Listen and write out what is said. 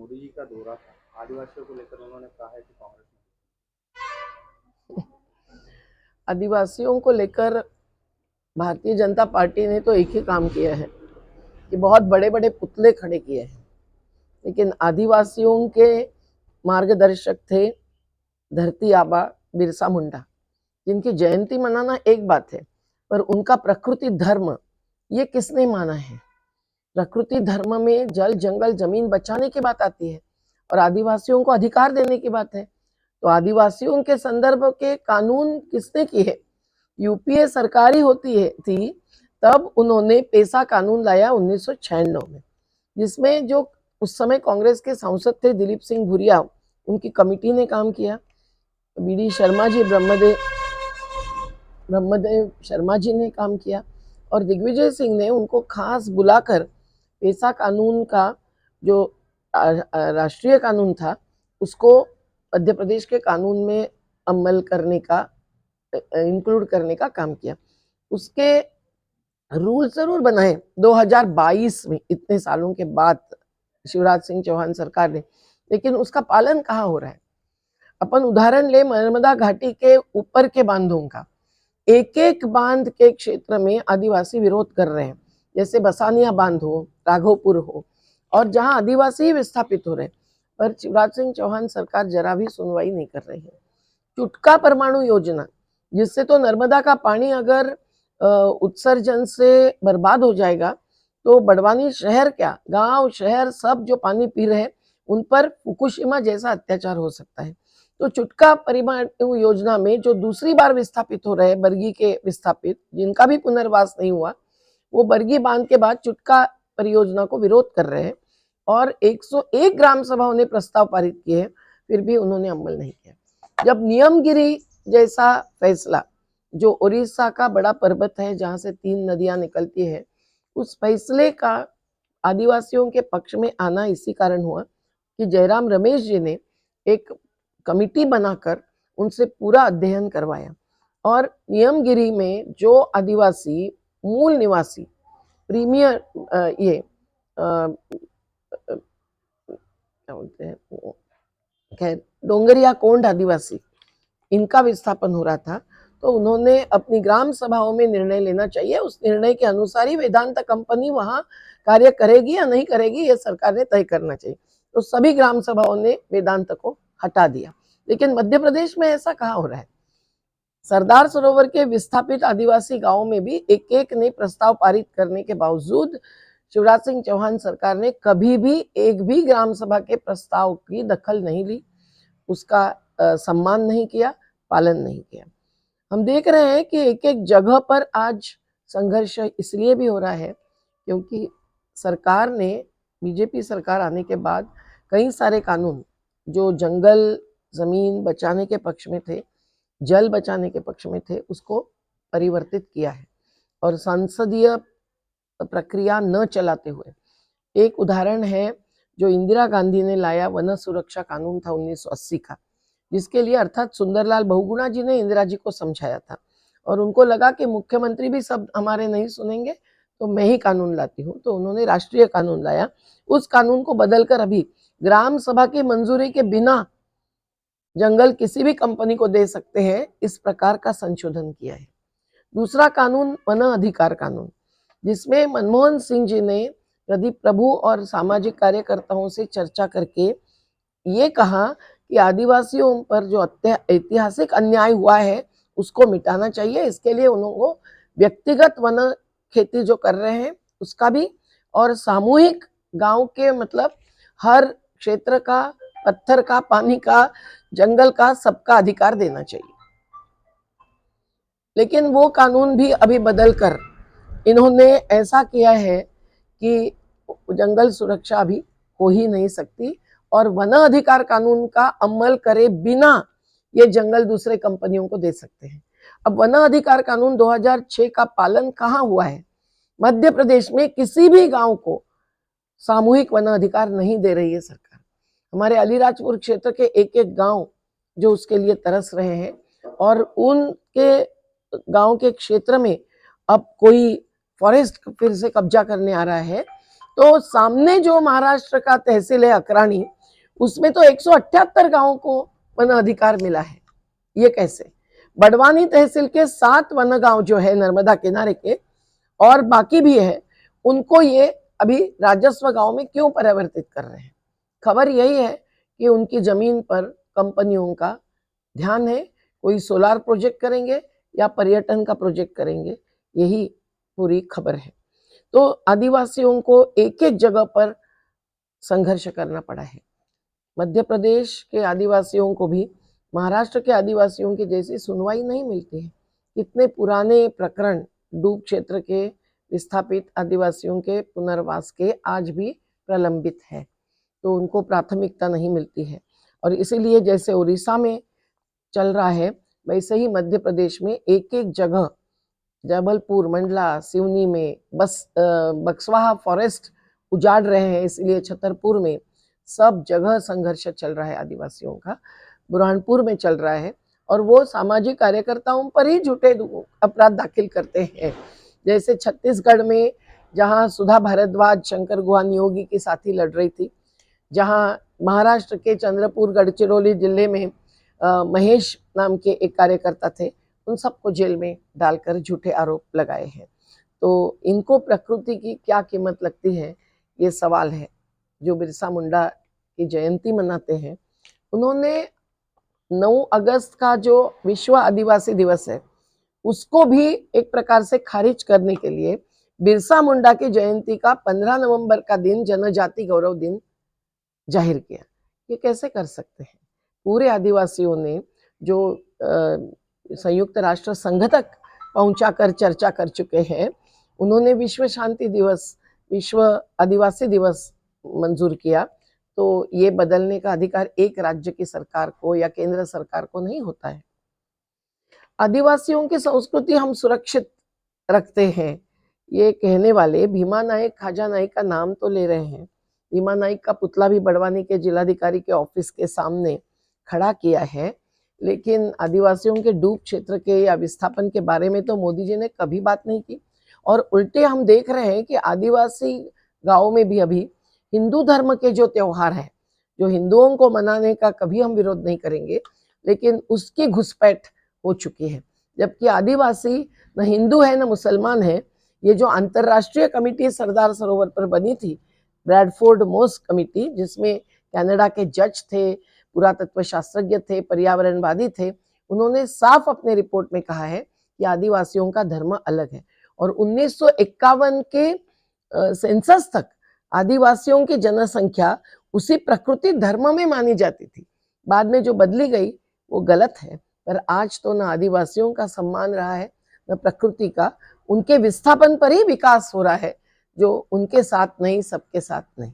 मोदी जी का दौरा था, आदिवासियों को लेकर उन्होंने कहा है कि कांग्रेस आदिवासियों को लेकर भारतीय जनता पार्टी ने तो एक ही काम किया है कि बहुत बड़े बड़े पुतले खड़े किए हैं, लेकिन आदिवासियों के मार्गदर्शक थे धरती आबा बिरसा मुंडा, जिनकी जयंती मनाना एक बात है, पर उनका प्रकृति धर्म ये किसने माना है? प्रकृति धर्म में जल जंगल जमीन बचाने की बात आती है और आदिवासियों को अधिकार देने की बात है। तो आदिवासियों के संदर्भ के कानून किसने किए? यूपीए सरकारी होती है थी तब उन्होंने पेसा कानून लाया 1996 में, जिसमें जो उस समय कांग्रेस के सांसद थे दिलीप सिंह भुरिया, उनकी कमेटी ने काम किया। बीडी शर्मा जी ब्रह्मदेव शर्मा जी ने काम किया और दिग्विजय सिंह ने उनको खास बुलाकर पेसा कानून का जो राष्ट्रीय कानून था उसको मध्य प्रदेश के कानून में अमल करने का इंक्लूड करने का काम किया। उसके रूल जरूर बनाए 2022 में, इतने सालों के बाद शिवराज सिंह चौहान सरकार ने, लेकिन उसका पालन कहाँ हो रहा है? अपन उदाहरण ले नर्मदा घाटी के ऊपर के बांधों का। एक एक बांध के क्षेत्र में आदिवासी विरोध कर रहे हैं, जैसे बसानिया बांध हो, राघोपुर हो, और जहां आदिवासी विस्थापित हो रहे हैं, पर शिवराज सिंह चौहान सरकार जरा भी सुनवाई नहीं कर रही है। चुटका परमाणु योजना, जिससे तो नर्मदा का पानी अगर उत्सर्जन से बर्बाद हो जाएगा तो बड़वानी शहर क्या, गांव शहर सब जो पानी पी रहे हैं उन पर फुकुशिमा जैसा अत्याचार हो सकता है। तो चुटका परमाणु योजना में जो दूसरी बार विस्थापित हो रहे हैं, बरगी के विस्थापित जिनका भी पुनर्वास नहीं हुआ, वो बरगी बांध के बाद चुटका परियोजना को विरोध कर रहे हैं और 101 ग्राम सभाओं ने प्रस्ताव पारित किए, फिर भी उन्होंने अमल नहीं किया। जब नियमगिरी जैसा फैसला, जो उड़ीसा का बड़ा पर्वत है जहां से 3 नदियां निकलती है, उस फैसले का आदिवासियों के पक्ष में आना इसी कारण हुआ कि जयराम रमेश जी ने एक कमिटी बनाकर उनसे पूरा अध्ययन करवाया और नियमगिरी में जो आदिवासी मूल निवासी प्रीमियर क्या बोलते हैं, खैर डोंगरिया कोंड आदिवासी, इनका विस्थापन हो रहा था, तो उन्होंने अपनी ग्राम सभाओं में निर्णय लेना चाहिए, उस निर्णय के अनुसार ही वेदांत कंपनी वहां कार्य करेगी या नहीं करेगी ये सरकार ने तय करना चाहिए। तो सभी ग्राम सभाओं ने वेदांत को हटा दिया, लेकिन मध्य प्रदेश में ऐसा कहाँ हो रहा है? सरदार सरोवर के विस्थापित आदिवासी गांवों में भी एक एक ने प्रस्ताव पारित करने के बावजूद शिवराज सिंह चौहान सरकार ने कभी भी एक भी ग्राम सभा के प्रस्ताव की दखल नहीं ली, उसका सम्मान नहीं किया, पालन नहीं किया। हम देख रहे हैं कि एक एक जगह पर आज संघर्ष इसलिए भी हो रहा है क्योंकि सरकार ने, बीजेपी सरकार आने के बाद कई सारे कानून जो जंगल जमीन बचाने के पक्ष में थे, जल बचाने के पक्ष में थे, उसको परिवर्तित किया है और संसदीय प्रक्रिया न चलाते हुए। एक उदाहरण है जो इंदिरा गांधी ने लाया, वन सुरक्षा कानून था 1980 का, जिसके लिए अर्थात सुंदरलाल बहुगुणा जी ने इंदिरा जी को समझाया था और उनको लगा कि मुख्यमंत्री भी सब हमारे नहीं सुनेंगे तो मैं ही कानून लाती हूँ, तो उन्होंने राष्ट्रीय कानून लाया। उस कानून को बदलकर अभी ग्राम सभा की मंजूरी के बिना जंगल किसी भी कंपनी को दे सकते हैं, इस प्रकार का संशोधन किया है। दूसरा कानून वन अधिकार कानून, जिसमें मनमोहन सिंह जी ने प्रदीप प्रभु और सामाजिक कार्यकर्ताओं से चर्चा करके ये कहा कि आदिवासियों पर जो ऐतिहासिक अन्याय हुआ है उसको मिटाना चाहिए। इसके लिए उनको व्यक्तिगत वन खेती जो कर रहे हैं उसका भी, और सामूहिक गांव के मतलब हर क्षेत्र का, पत्थर का, पानी का, जंगल का, सबका अधिकार देना चाहिए। लेकिन वो कानून भी अभी बदल कर इन्होंने ऐसा किया है कि जंगल सुरक्षा अभी हो ही नहीं सकती और वन अधिकार कानून का अमल करे बिना ये जंगल दूसरे कंपनियों को दे सकते हैं। अब वन अधिकार कानून 2006 का पालन कहाँ हुआ है? मध्य प्रदेश में किसी भी गांव को सामूहिक वन अधिकार नहीं दे रही है सरकार। हमारे अलीराजपुर क्षेत्र के एक एक गांव जो उसके लिए तरस रहे हैं और उनके गांव के क्षेत्र में अब कोई फॉरेस्ट फिर से कब्जा करने आ रहा है तो सामने जो महाराष्ट्र का तहसील है अकरानी, उसमें तो 178 गांवों को वन अधिकार मिला है। ये कैसे? बड़वानी तहसील के 7 वन गांव जो है नर्मदा किनारे के और बाकी भी है, उनको ये अभी राजस्व गांव में क्यों परिवर्तित कर रहे हैं? खबर यही है कि उनकी जमीन पर कंपनियों का ध्यान है, कोई सोलार प्रोजेक्ट करेंगे या पर्यटन का प्रोजेक्ट करेंगे, यही पूरी खबर है। तो आदिवासियों को एक एक जगह पर संघर्ष करना पड़ा है। मध्य प्रदेश के आदिवासियों को भी महाराष्ट्र के आदिवासियों की जैसी सुनवाई नहीं मिलती है। कितने पुराने प्रकरण डूब क्षेत्र के विस्थापित आदिवासियों के पुनर्वास के आज भी प्रलंबित है, तो उनको प्राथमिकता नहीं मिलती है। और इसीलिए जैसे उड़ीसा में चल रहा है, वैसे ही मध्य प्रदेश में एक एक जगह, जबलपुर, मंडला, सिवनी में बक्सवाहा फॉरेस्ट उजाड़ रहे हैं, इसलिए छतरपुर में सब जगह संघर्ष चल रहा है आदिवासियों का। बुरहानपुर में चल रहा है और वो सामाजिक कार्यकर्ताओं पर ही झूठे अपराध दाखिल करते हैं। जैसे छत्तीसगढ़ में जहां सुधा भारद्वाज शंकर गुहा नियोगी की साथी लड़ रही थी, जहां महाराष्ट्र के चंद्रपुर गढ़चिरौली जिले में महेश नाम के एक कार्यकर्ता थे, उन सबको जेल में डालकर झूठे आरोप लगाए हैं। तो इनको प्रकृति की क्या कीमत लगती है, ये सवाल है। जो बिरसा मुंडा की जयंती मनाते हैं, उन्होंने 9 अगस्त का जो विश्व आदिवासी दिवस है, उसको भी एक प्रकार से खारिज करने के लिए बिरसा मुंडा की जयंती का 15 नवंबर का दिन जनजाति गौरव दिन जाहिर किया। ये कैसे कर सकते हैं? पूरे आदिवासियों ने जो संयुक्त राष्ट्र संघ तक पहुंचाकर चर्चा कर चुके हैं, उन्होंने विश्व शांति दिवस, विश्व आदिवासी दिवस मंजूर किया। तो ये बदलने का अधिकार एक राज्य की सरकार को या केंद्र सरकार को नहीं होता है। आदिवासियों की संस्कृति हम सुरक्षित रखते हैं, ये कहने वाले भीमा नायक खाजा नायक का नाम तो ले रहे हैं। भीमा नायक का पुतला भी बड़वानी के जिलाधिकारी के ऑफिस के सामने खड़ा किया है, लेकिन आदिवासियों के डूब क्षेत्र के या विस्थापन के बारे में तो मोदी जी ने कभी बात नहीं की। और उल्टे हम देख रहे हैं कि आदिवासी गाँव में भी अभी हिंदू धर्म के जो त्योहार है, जो हिंदुओं को मनाने का कभी हम विरोध नहीं करेंगे, लेकिन उसकी घुसपैठ हो चुकी है। जबकि आदिवासी न हिंदू है न मुसलमान है। ये जो अंतर्राष्ट्रीय कमेटी सरदार सरोवर पर बनी थी, ब्रैडफोर्ड मोस कमेटी, जिसमें कनाडा के जज थे, पुरातत्व शास्त्रज्ञ थे, पर्यावरणवादी थे, उन्होंने साफ अपने रिपोर्ट में कहा है कि आदिवासियों का धर्म अलग है। और 1951 के सेंसस तक आदिवासियों की जनसंख्या उसी प्रकृति धर्म में मानी जाती थी। बाद में जो बदली गई वो गलत है, पर आज तो न आदिवासियों का सम्मान रहा है न प्रकृति का। उनके विस्थापन पर ही विकास हो रहा है, जो उनके साथ नहीं, सबके साथ नहीं।